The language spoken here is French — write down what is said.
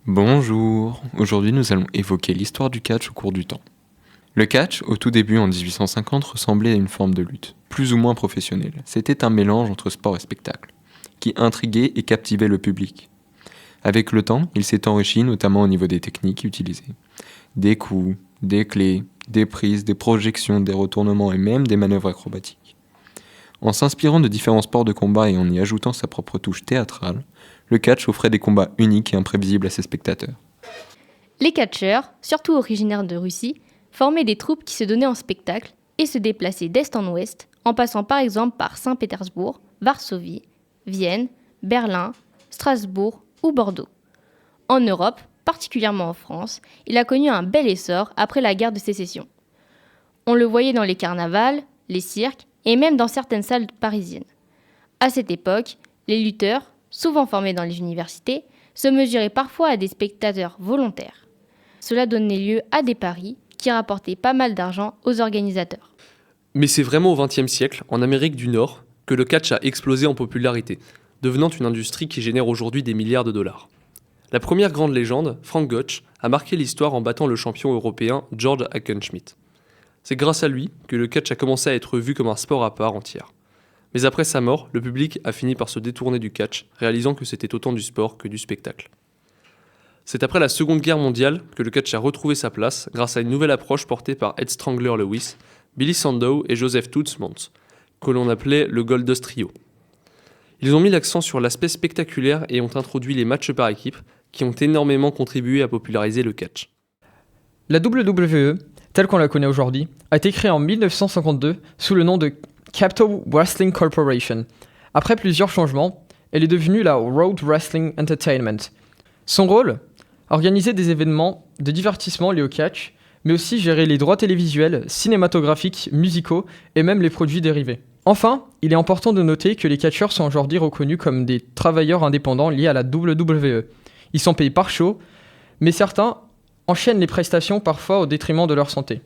Bonjour, aujourd'hui nous allons évoquer l'histoire du catch au cours du temps. Le catch, au tout début en 1850, ressemblait à une forme de lutte, plus ou moins professionnelle. C'était un mélange entre sport et spectacle, qui intriguait et captivait le public. Avec le temps, il s'est enrichi notamment au niveau des techniques utilisées. Des coups, des clés, des prises, des projections, des retournements et même des manœuvres acrobatiques. En s'inspirant de différents sports de combat et en y ajoutant sa propre touche théâtrale, le catch offrait des combats uniques et imprévisibles à ses spectateurs. Les catcheurs, surtout originaires de Russie, formaient des troupes qui se donnaient en spectacle et se déplaçaient d'est en ouest, en passant par exemple par Saint-Pétersbourg, Varsovie, Vienne, Berlin, Strasbourg ou Bordeaux. En Europe, particulièrement en France, il a connu un bel essor après la guerre de sécession. On le voyait dans les carnavals, les cirques et même dans certaines salles parisiennes. À cette époque, les lutteurs, souvent formés dans les universités, se mesuraient parfois à des spectateurs volontaires. Cela donnait lieu à des paris qui rapportaient pas mal d'argent aux organisateurs. Mais c'est vraiment au XXe siècle, en Amérique du Nord, que le catch a explosé en popularité, devenant une industrie qui génère aujourd'hui des milliards de dollars. La première grande légende, Frank Gotch, a marqué l'histoire en battant le champion européen George Hackenschmidt. C'est grâce à lui que le catch a commencé à être vu comme un sport à part entière. Mais après sa mort, le public a fini par se détourner du catch, réalisant que c'était autant du sport que du spectacle. C'est après la Seconde Guerre mondiale que le catch a retrouvé sa place grâce à une nouvelle approche portée par Ed Strangler Lewis, Billy Sandow et Joseph Toots Monts, que l'on appelait le Goldust Trio. Ils ont mis l'accent sur l'aspect spectaculaire et ont introduit les matchs par équipe, qui ont énormément contribué à populariser le catch. La WWE, telle qu'on la connaît aujourd'hui, a été créée en 1952 sous le nom de Capital Wrestling Corporation. Après plusieurs changements, elle est devenue la Road Wrestling Entertainment. Son rôle, organiser des événements de divertissement liés au catch, mais aussi gérer les droits télévisuels, cinématographiques, musicaux et même les produits dérivés. Enfin, il est important de noter que les catcheurs sont aujourd'hui reconnus comme des travailleurs indépendants liés à la WWE. Ils sont payés par show, mais certains enchaînent les prestations parfois au détriment de leur santé.